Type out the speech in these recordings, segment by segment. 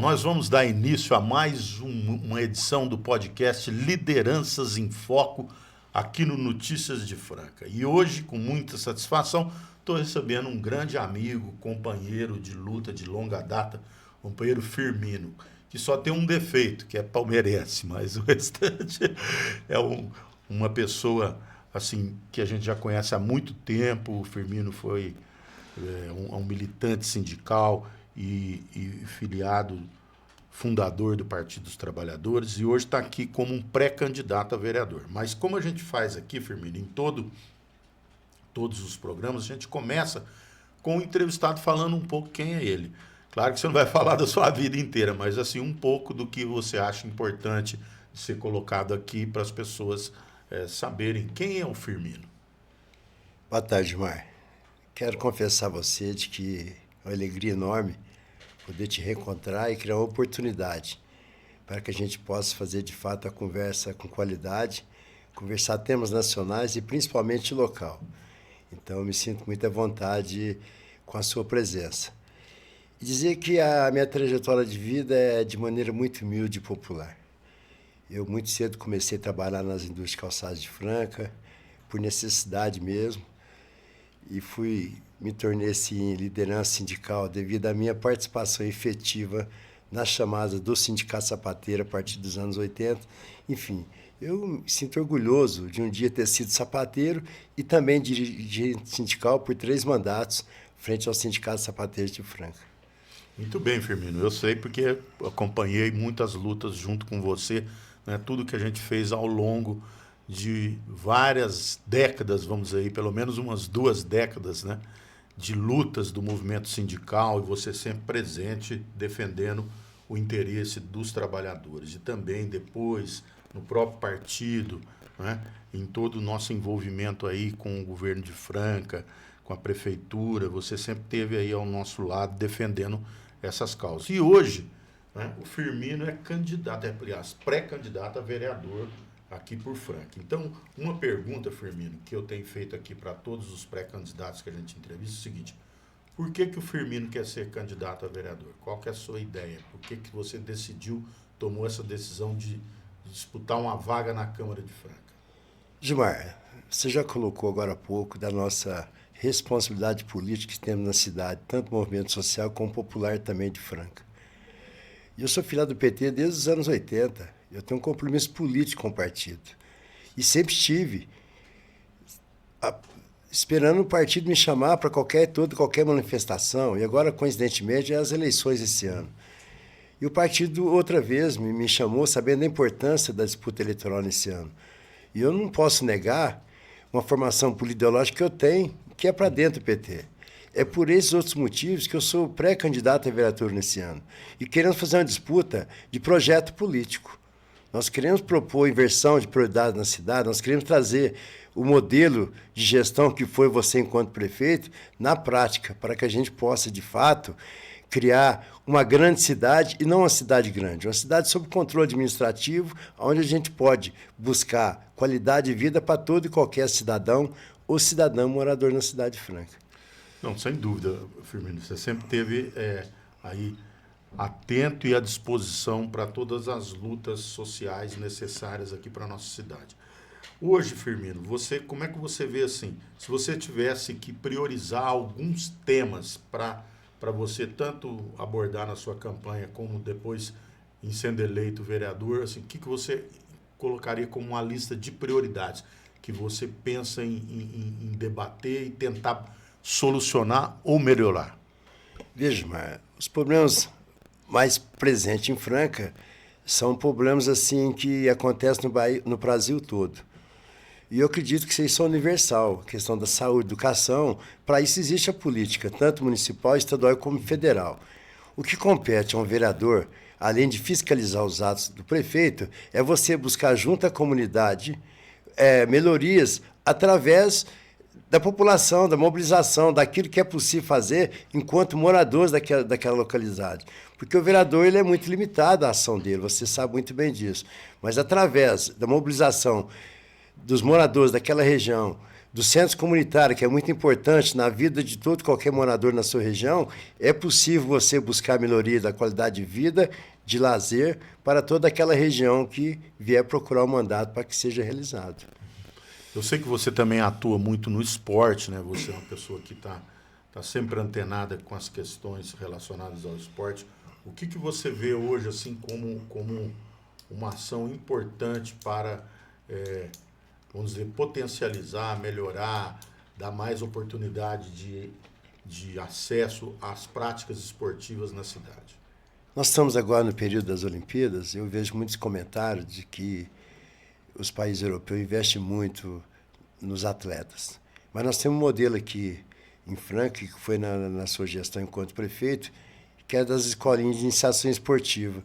nós vamos dar início a mais uma edição do podcast Lideranças em Foco, aqui no Notícias de Franca. E hoje, com muita satisfação, estou recebendo um grande amigo, companheiro de luta de longa data, companheiro Firmino, que só tem um defeito, que é palmeirense, mas o restante é uma pessoa assim que a gente já conhece há muito tempo. O Firmino foi um militante sindical e filiado, fundador do Partido dos Trabalhadores, e hoje está aqui como um pré-candidato a vereador. Mas como a gente faz aqui, Firmino, em todos os programas, a gente começa com o entrevistado falando um pouco quem é ele. Claro que você não vai falar da sua vida inteira, mas assim um pouco do que você acha importante de ser colocado aqui para as pessoas saberem quem é o Firmino. Boa tarde, Mar. Quero confessar a você de que é uma alegria enorme poder te reencontrar e criar uma oportunidade para que a gente possa fazer, de fato, a conversa com qualidade, conversar temas nacionais e principalmente local. Então, eu me sinto muito à vontade com a sua presença. E dizer que a minha trajetória de vida é de maneira muito humilde e popular. Eu, muito cedo, comecei a trabalhar nas indústrias calçadas de Franca, por necessidade mesmo, e me tornei assim, liderança sindical devido à minha participação efetiva na chamada do Sindicato Sapateiro a partir dos anos 80. Enfim, eu me sinto orgulhoso de um dia ter sido sapateiro e também dirigente sindical por 3 mandatos frente ao Sindicato Sapateiro de Franca. Muito bem, Firmino. Eu sei porque acompanhei muitas lutas junto com você, né? Tudo que a gente fez ao longo de várias décadas, vamos aí, pelo menos umas 2 décadas, né, de lutas do movimento sindical, e você sempre presente, defendendo o interesse dos trabalhadores. E também depois, no próprio partido, né, em todo o nosso envolvimento aí com o governo de Franca, com a prefeitura, você sempre esteve aí ao nosso lado defendendo essas causas. E hoje, né, o Firmino é candidato, aliás, pré-candidato a vereador aqui por Franca. Então, uma pergunta, Firmino, que eu tenho feito aqui para todos os pré-candidatos que a gente entrevista é o seguinte: por que o Firmino quer ser candidato a vereador? Qual que é a sua ideia? Por que você tomou essa decisão de disputar uma vaga na Câmara de Franca? Gilmar, você já colocou agora há pouco da nossa responsabilidade política que temos na cidade, tanto movimento social como popular também de Franca. Eu sou filiado do PT desde os anos 80. Eu tenho um compromisso político com o partido. E sempre estive esperando o partido me chamar para qualquer manifestação. E agora, coincidentemente, é as eleições esse ano. E o partido, outra vez, me chamou, sabendo da importância da disputa eleitoral nesse ano. E eu não posso negar uma formação político-ideológica que eu tenho, que é para dentro do PT. É por esses outros motivos que eu sou pré-candidato a vereador nesse ano. E queremos fazer uma disputa de projeto político. Nós queremos propor inversão de prioridade na cidade, nós queremos trazer o modelo de gestão que foi você enquanto prefeito na prática, para que a gente possa, de fato, criar uma grande cidade, e não uma cidade grande, uma cidade sob controle administrativo, onde a gente pode buscar qualidade de vida para todo e qualquer cidadão ou cidadã morador na cidade de Franca. Não, sem dúvida, Firmino. Você sempre teve aí atento e à disposição para todas as lutas sociais necessárias aqui para a nossa cidade. Hoje, Firmino, como é que você vê assim, se você tivesse que priorizar alguns temas para você tanto abordar na sua campanha como depois em sendo eleito vereador, assim, o que você colocaria como uma lista de prioridades que você pensa em debater e tentar solucionar ou melhorar? Veja, Mar, os problemas mais presentes em Franca são problemas assim que acontecem no Brasil todo. E eu acredito que isso é universal, a questão da saúde, educação. Para isso existe a política, tanto municipal, estadual como federal. O que compete a um vereador, além de fiscalizar os atos do prefeito, é você buscar junto à comunidade melhorias através da população, da mobilização, daquilo que é possível fazer enquanto moradores daquela localidade. Porque o vereador ele é muito limitado à ação dele, você sabe muito bem disso. Mas através da mobilização dos moradores daquela região, do centro comunitário, que é muito importante na vida de todo qualquer morador na sua região, é possível você buscar melhoria da qualidade de vida, de lazer, para toda aquela região que vier procurar o mandato para que seja realizado. Eu sei que você também atua muito no esporte, né? Você é uma pessoa que está sempre antenada com as questões relacionadas ao esporte. O que você vê hoje assim como uma ação importante para, vamos dizer, potencializar, melhorar, dar mais oportunidade de acesso às práticas esportivas na cidade? Nós estamos agora no período das Olimpíadas. Eu vejo muitos comentários de que os países europeus investem muito nos atletas. Mas nós temos um modelo aqui em Franca, que foi na sua gestão enquanto prefeito, que é das escolinhas de iniciação esportiva.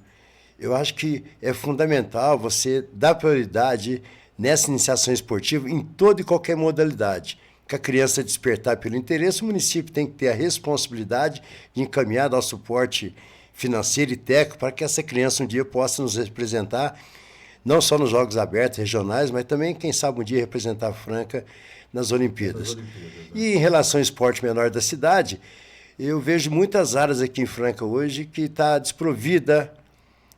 Eu acho que é fundamental você dar prioridade nessa iniciação esportiva em toda e qualquer modalidade. Que a criança despertar pelo interesse, o município tem que ter a responsabilidade de encaminhar, dar o suporte financeiro e técnico para que essa criança um dia possa nos representar, não só nos Jogos Abertos regionais, mas também, quem sabe, um dia representar a Franca nas Olimpíadas. E em relação ao esporte menor da cidade, eu vejo muitas áreas aqui em Franca hoje que está desprovida,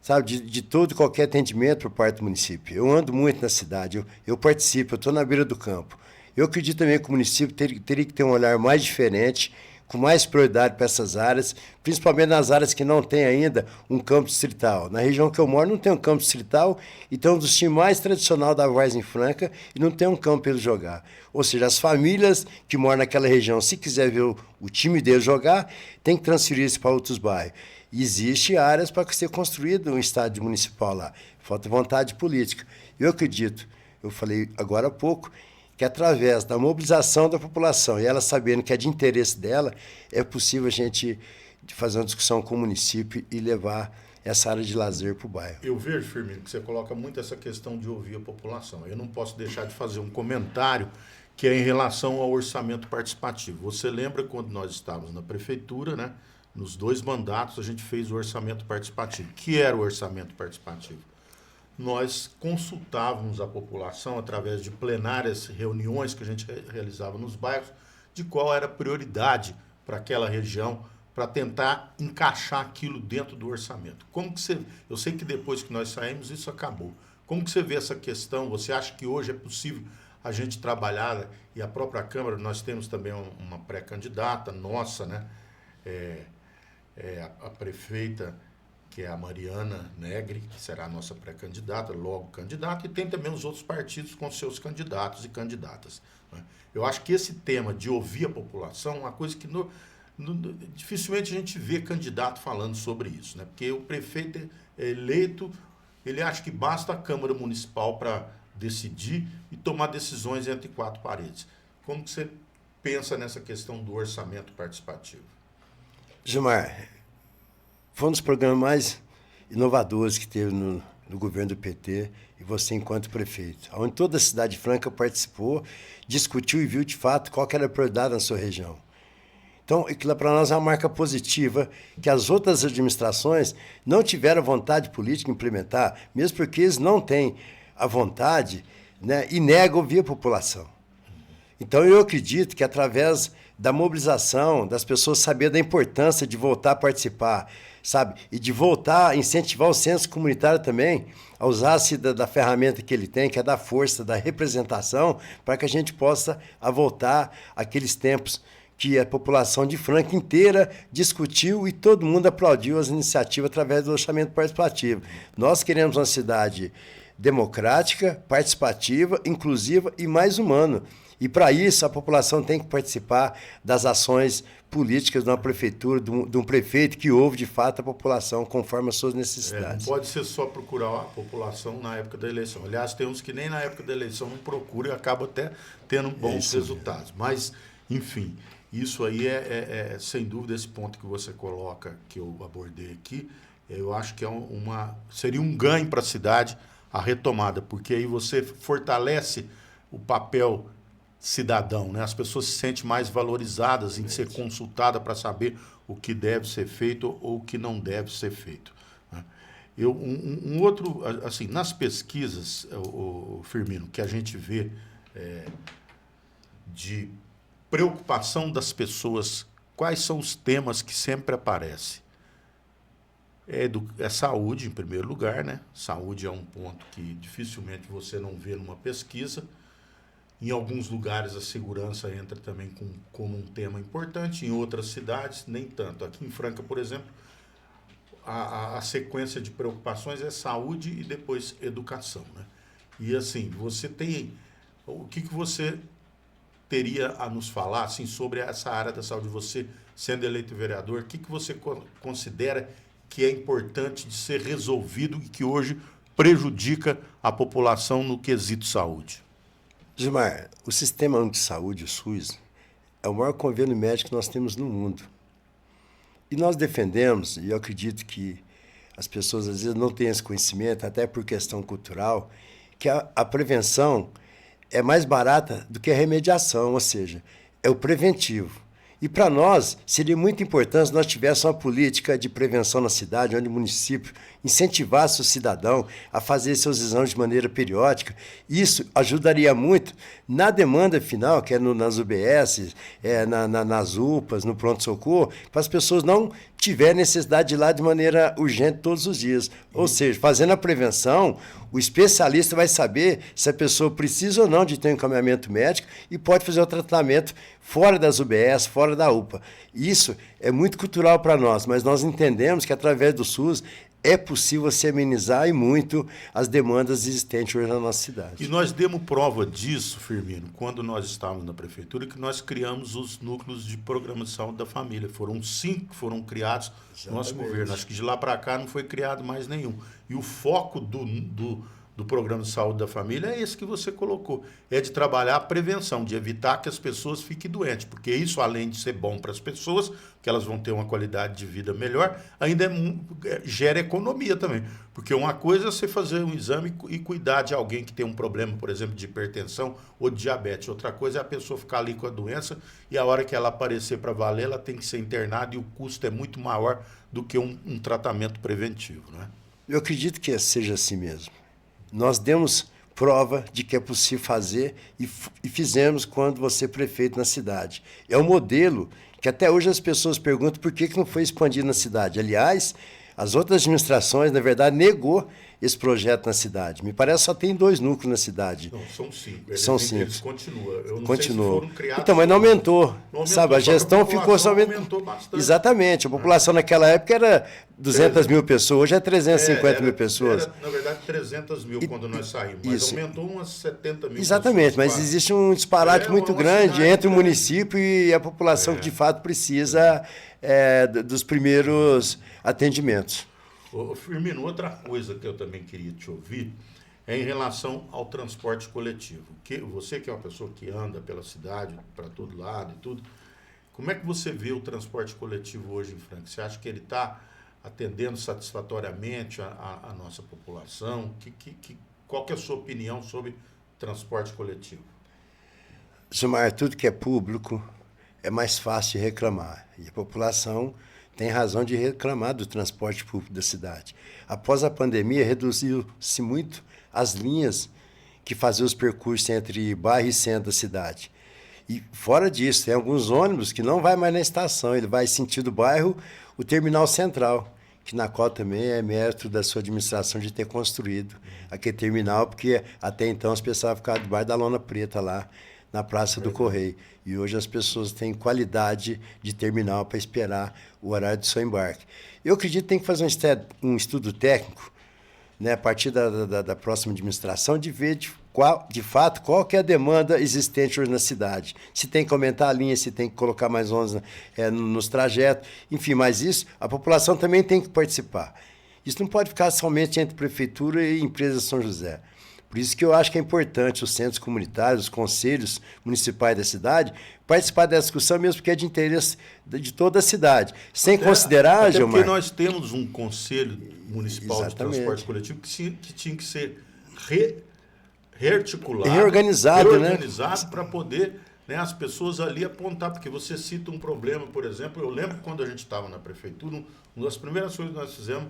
sabe, de todo e qualquer atendimento por parte do município. Eu ando muito na cidade, eu participo, eu estou na beira do campo. Eu acredito também que o município teria que ter um olhar mais diferente, com mais prioridade para essas áreas, principalmente nas áreas que não tem ainda um campo distrital. Na região que eu moro não tem um campo distrital, e tem um dos times mais tradicional da Várzea em Franca e não tem um campo para ele jogar. Ou seja, as famílias que moram naquela região, se quiser ver o time dele jogar, tem que transferir isso para outros bairros. E existe áreas para ser construído um estádio municipal lá. Falta vontade política. Eu acredito, eu falei agora há pouco, que através da mobilização da população e ela sabendo que é de interesse dela, é possível a gente fazer uma discussão com o município e levar essa área de lazer para o bairro. Eu vejo, Firmino, que você coloca muito essa questão de ouvir a população. Eu não posso deixar de fazer um comentário que é em relação ao orçamento participativo. Você lembra quando nós estávamos na prefeitura, né? Nos 2 mandatos a gente fez o orçamento participativo. O que era o orçamento participativo? Nós consultávamos a população através de plenárias, reuniões que a gente realizava nos bairros, de qual era a prioridade para aquela região, para tentar encaixar aquilo dentro do orçamento. Como que você, eu sei que depois que nós saímos isso acabou. Como que você vê essa questão? Você acha que hoje é possível a gente trabalhar, e a própria Câmara, nós temos também uma pré-candidata nossa, né? A prefeita, que é a Mariana Negri, que será a nossa pré-candidata, logo candidata, e tem também os outros partidos com seus candidatos e candidatas, né? Eu acho que esse tema de ouvir a população é uma coisa que dificilmente a gente vê candidato falando sobre isso, né? Porque o prefeito é eleito, ele acha que basta a Câmara Municipal para decidir e tomar decisões entre 4 paredes. Como que você pensa nessa questão do orçamento participativo? Gilmar, foi um dos programas mais inovadores que teve no governo do PT, e você enquanto prefeito, onde toda a cidade de Franca participou, discutiu e viu de fato qual que era a prioridade na sua região. Então, aquilo para nós é uma marca positiva que as outras administrações não tiveram vontade política de implementar, mesmo porque eles não têm a vontade, né, e negam ouvir a população. Então, eu acredito que através da mobilização, das pessoas saberem da importância de voltar a participar, sabe? E de voltar a incentivar o senso comunitário também, a usar-se da ferramenta que ele tem, que é da força, da representação, para que a gente possa voltar àqueles tempos que a população de Franca inteira discutiu e todo mundo aplaudiu as iniciativas através do orçamento participativo. Nós queremos uma cidade democrática, participativa, inclusiva e mais humana. E, para isso, a população tem que participar das ações políticas de uma prefeitura, de um prefeito que ouve, de fato, a população conforme as suas necessidades. Não pode ser só procurar a população na época da eleição. Aliás, tem uns que nem na época da eleição não procuram e acabam até tendo bons resultados. Mas, enfim, isso aí sem dúvida, esse ponto que você coloca, que eu abordei aqui, eu acho que seria um ganho para a cidade a retomada, porque aí você fortalece o papel cidadão, né? As pessoas se sentem mais valorizadas em ser consultada para saber o que deve ser feito ou o que não deve ser feito, né? Um outro, assim, nas pesquisas, o Firmino, que a gente vê de preocupação das pessoas, quais são os temas que sempre aparecem? É saúde, em primeiro lugar, né? Saúde é um ponto que dificilmente você não vê numa pesquisa. Em alguns lugares a segurança entra também como um tema importante, em outras cidades nem tanto. Aqui em Franca, por exemplo, a sequência de preocupações é saúde e depois educação, né? E assim, você tem... O que você teria a nos falar assim, sobre essa área da saúde? Você, sendo eleito vereador, o que você considera que é importante de ser resolvido e que hoje prejudica a população no quesito saúde? Gilmar, o Sistema Único de Saúde, o SUS, é o maior convênio médico que nós temos no mundo. E nós defendemos, e eu acredito que as pessoas às vezes não têm esse conhecimento, até por questão cultural, que a prevenção é mais barata do que a remediação, ou seja, é o preventivo. E para nós, seria muito importante se nós tivéssemos uma política de prevenção na cidade, onde o município incentivasse o cidadão a fazer seus exames de maneira periódica. Isso ajudaria muito na demanda final, que é nas UBS, nas UPAs, no pronto-socorro, para as pessoas não tiverem necessidade de ir lá de maneira urgente todos os dias. Ou seja, fazendo a prevenção, o especialista vai saber se a pessoa precisa ou não de ter um encaminhamento médico e pode fazer o tratamento fora das UBS, fora da UPA. Isso é muito cultural para nós, mas nós entendemos que através do SUS é possível se amenizar e muito as demandas existentes hoje na nossa cidade. E nós demos prova disso, Firmino, quando nós estávamos na prefeitura, que nós criamos os núcleos de programa de saúde da família. Foram 5 que foram criados no nosso governo. Acho que de lá para cá não foi criado mais nenhum. E o foco do programa de saúde da família é esse que você colocou. É de trabalhar a prevenção, de evitar que as pessoas fiquem doentes. Porque isso, além de ser bom para as pessoas, que elas vão ter uma qualidade de vida melhor, ainda gera economia também. Porque uma coisa é você fazer um exame e cuidar de alguém que tem um problema, por exemplo, de hipertensão ou de diabetes. Outra coisa é a pessoa ficar ali com a doença e a hora que ela aparecer para valer, ela tem que ser internada e o custo é muito maior do que um tratamento preventivo, né? Eu acredito que seja assim mesmo. Nós demos prova de que é possível fazer e fizemos quando você é prefeito na cidade. É um modelo que até hoje as pessoas perguntam por que não foi expandido na cidade. Aliás, as outras administrações, na verdade, negou esse projeto na cidade. Me parece que só tem 2 núcleos na cidade. Não, são 5. São 5. Eles continuam. Eu não Continuou. sei se foram criados. Então, mas não aumentou. Sabe, a gestão ficou só aumentou bastante. Exatamente. A população naquela época era 200 mil pessoas, hoje é 350 mil pessoas. Era, na verdade, 300 mil quando nós saímos, mas isso. aumentou umas 70 mil. Exatamente, mas existe um disparate muito grande entre o município e a população que de fato precisa dos primeiros atendimentos. Ô, Firmino, outra coisa que eu também queria te ouvir é em relação ao transporte coletivo. Você que é uma pessoa que anda pela cidade, para todo lado e tudo, como é que você vê o transporte coletivo hoje em Franca? Você acha que ele está atendendo satisfatoriamente a nossa população? Qual que é a sua opinião sobre transporte coletivo? Gilmar, tudo que é público é mais fácil de reclamar. E a população tem razão de reclamar do transporte público da cidade. Após a pandemia, reduziu-se muito as linhas que faziam os percursos entre bairro e centro da cidade. E fora disso, tem alguns ônibus que não vai mais na estação, ele vai sentido bairro, o terminal central, que na qual também é mérito da sua administração de ter construído aquele terminal, porque até então as pessoas ficavam debaixo da lona preta lá na Praça do Correio. E hoje as pessoas têm qualidade de terminal para esperar o horário do seu embarque. Eu acredito que tem que fazer um estudo técnico, né, a partir da próxima administração, de ver de fato qual que é a demanda existente hoje na cidade. Se tem que aumentar a linha, se tem que colocar mais ônibus nos trajetos, enfim, mas isso a população também tem que participar. Isso não pode ficar somente entre prefeitura e empresa São José. Por isso que eu acho que é importante os centros comunitários, os conselhos municipais da cidade, participar dessa discussão, mesmo porque é de interesse de toda a cidade. Sem considerar, Gilmar... porque nós temos um conselho municipal de transporte coletivo que tinha que ser rearticulado, reorganizado, para poder, né, as pessoas ali apontar, porque você cita um problema, por exemplo, eu lembro quando a gente estava na prefeitura, uma das primeiras coisas que nós fizemos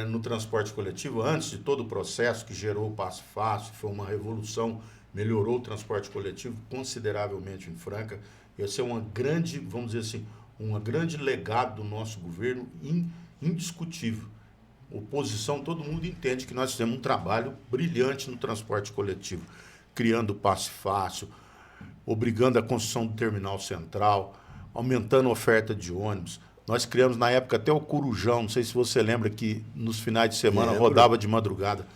no transporte coletivo, antes de todo o processo que gerou o Passo Fácil, foi uma revolução melhorou o transporte coletivo consideravelmente em Franca. Esse é uma grande, vamos dizer assim, um grande legado do nosso governo, indiscutível. Oposição, todo mundo entende que nós fizemos um trabalho brilhante no transporte coletivo, criando passe fácil, obrigando a construção do terminal central, aumentando a oferta de ônibus. Nós criamos na época até o Corujão, não sei se você lembra que nos finais de semana rodava de madrugada.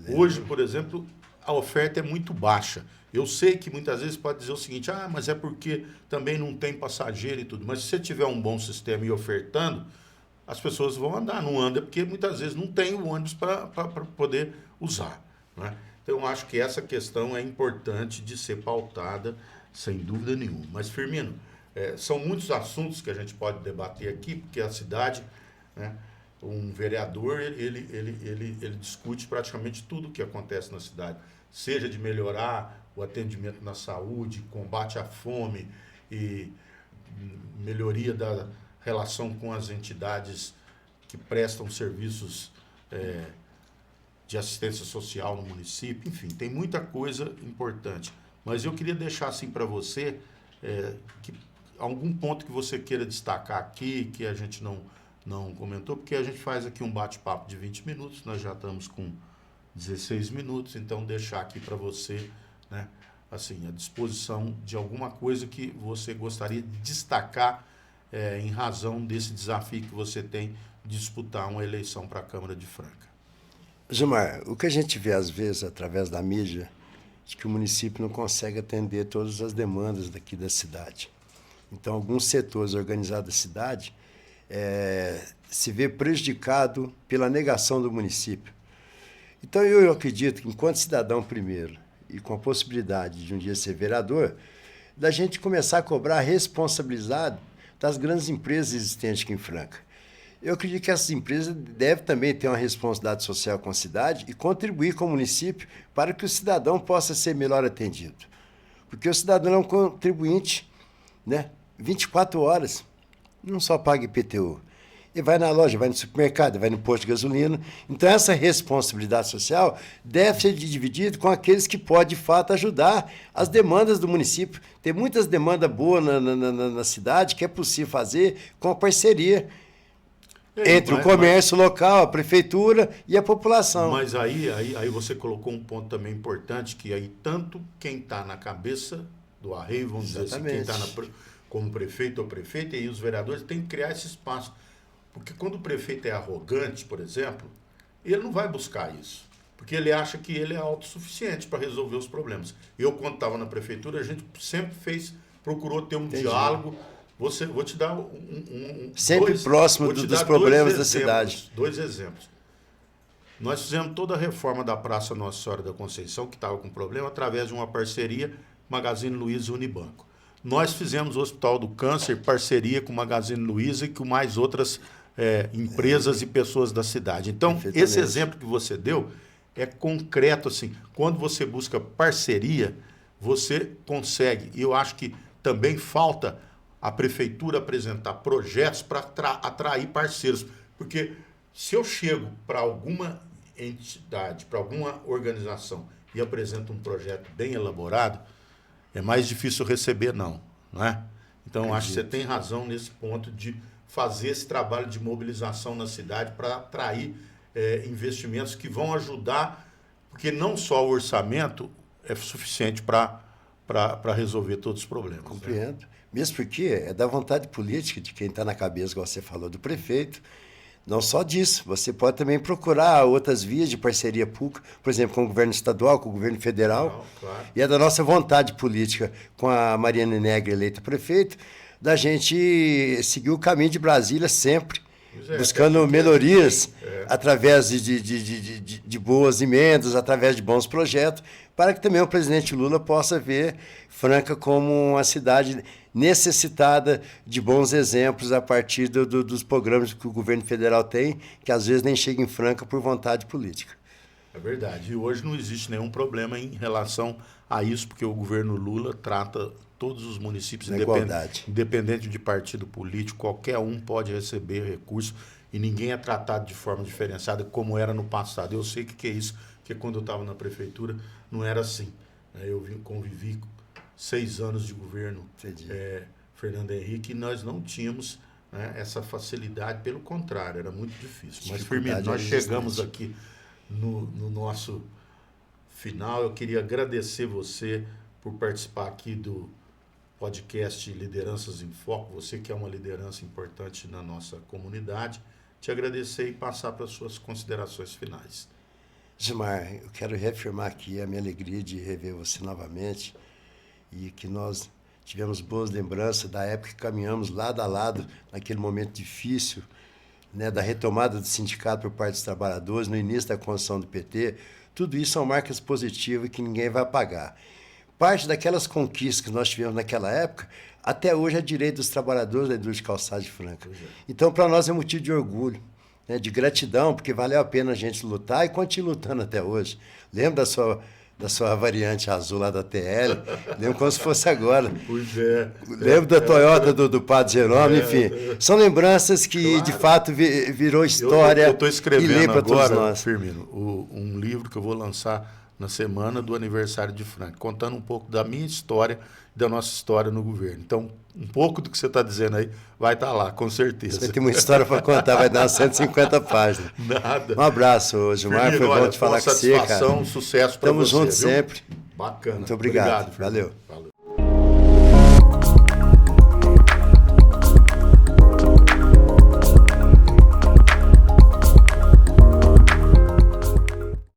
Hoje, por exemplo, a oferta é muito baixa. Eu sei que muitas vezes pode dizer o seguinte, mas é porque também não tem passageiro e tudo. Mas se você tiver um bom sistema e ofertando, as pessoas vão andar. Não anda porque muitas vezes não tem o ônibus para poder usar, né? Então, eu acho que essa questão é importante de ser pautada, sem dúvida nenhuma. Mas, Firmino, são muitos assuntos que a gente pode debater aqui, porque a cidade, né, um vereador, ele discute praticamente tudo o que acontece na cidade, seja de melhorar o atendimento na saúde, combate à fome e melhoria da relação com as entidades que prestam serviços de assistência social no município. Enfim, tem muita coisa importante. Mas eu queria deixar assim para você que algum ponto que você queira destacar aqui, que a gente não comentou, porque a gente faz aqui um bate-papo de 20 minutos, nós já estamos com 16 minutos, então deixar aqui para você, né, assim, à disposição de alguma coisa que você gostaria de destacar em razão desse desafio que você tem de disputar uma eleição para a Câmara de Franca. Gilmar, o que a gente vê às vezes através da mídia é que o município não consegue atender todas as demandas daqui da cidade. Então, alguns setores organizados da cidade se vê prejudicado pela negação do município. Então, eu acredito que, enquanto cidadão primeiro, e com a possibilidade de um dia ser vereador, da gente começar a cobrar a responsabilidade das grandes empresas existentes aqui em Franca. Eu acredito que essas empresas devem também ter uma responsabilidade social com a cidade e contribuir com o município para que o cidadão possa ser melhor atendido. Porque o cidadão é um contribuinte, né? 24 horas, não só paga IPTU. Ele vai na loja, vai no supermercado, vai no posto de gasolina. Então, essa responsabilidade social deve ser dividida com aqueles que podem, de fato, ajudar as demandas do município. Tem muitas demandas boas na cidade que é possível fazer com a parceria entre o comércio local, a prefeitura e a população. Mas aí você colocou um ponto também importante, que aí tanto quem está na cabeça do arreio, vamos dizer assim, quem está como prefeito ou prefeita, e os vereadores têm que criar esse espaço. Porque quando o prefeito é arrogante, por exemplo, ele não vai buscar isso. Porque ele acha que ele é autossuficiente para resolver os problemas. Eu, quando estava na prefeitura, a gente sempre procurou ter um diálogo. Vou te dar sempre próximo dos problemas da cidade. 2 exemplos. Nós fizemos toda a reforma da Praça Nossa Senhora da Conceição, que estava com problema, através de uma parceria Magazine Luiza e Unibanco. Nós fizemos o Hospital do Câncer, parceria com Magazine Luiza e com mais outras empresas e pessoas da cidade. Então, esse exemplo que você deu é concreto, assim. Quando você busca parceria, você consegue. E eu acho que também falta a prefeitura apresentar projetos para atrair parceiros. Porque se eu chego para alguma entidade, para alguma organização e apresento um projeto bem elaborado, é mais difícil receber não é? Então, acho que você tem razão nesse ponto de fazer esse trabalho de mobilização na cidade para atrair investimentos que vão ajudar, porque não só o orçamento é suficiente para resolver todos os problemas. Compreendo. Né? Mesmo porque é da vontade política de quem está na cabeça, igual você falou, do prefeito. Não só disso, você pode também procurar outras vias de parceria pública, por exemplo, com o governo estadual, com o governo federal. Claro. E é da nossa vontade política, com a Mariana Negri eleita prefeito, da gente seguir o caminho de Brasília sempre, buscando melhorias através de boas emendas, através de bons projetos, para que também o presidente Lula possa ver Franca como uma cidade necessitada de bons exemplos a partir dos programas que o governo federal tem, que às vezes nem chega em Franca por vontade política. É verdade. E hoje não existe nenhum problema em relação a isso, porque o governo Lula trata todos os municípios, independente de partido político, qualquer um pode receber recurso e ninguém é tratado de forma diferenciada como era no passado. Eu sei que é isso, porque quando eu estava na prefeitura não era assim. Eu convivi 6 anos de governo Fernando Henrique e nós não tínhamos, né, essa facilidade, pelo contrário, era muito difícil. Mas, Firmino, nós chegamos aqui no nosso final. Eu queria agradecer você por participar aqui do podcast Lideranças em Foco, você que é uma liderança importante na nossa comunidade. Te agradecer e passar para as suas considerações finais. Gilmar, eu quero reafirmar aqui a minha alegria de rever você novamente e que nós tivemos boas lembranças da época que caminhamos lado a lado naquele momento difícil, né, da retomada do sindicato por parte dos trabalhadores, no início da construção do PT. Tudo isso são marcas positivas que ninguém vai apagar. Parte daquelas conquistas que nós tivemos naquela época, até hoje é direito dos trabalhadores da indústria de calçado de Franca. Então, para nós é motivo de orgulho, né, de gratidão, porque valeu a pena a gente lutar e continua lutando até hoje. Lembro da sua variante azul lá da TL, lembro como se fosse agora. Pois é. Lembro da Toyota do Padre Jerônimo, enfim. São lembranças que, claro, de fato, virou história. Eu estou escrevendo agora, nós. Firmino, um livro que eu vou lançar na semana do aniversário de Franca, contando um pouco da minha história e da nossa história no governo. Então, um pouco do que você está dizendo aí vai estar lá, com certeza. Você tem uma história para contar, vai dar umas 150 páginas. Nada. Um abraço, Gilmar, Firmino, foi bom te falar com você, cara. Sucesso para você. Estamos juntos sempre. Bacana. Muito obrigado. Valeu.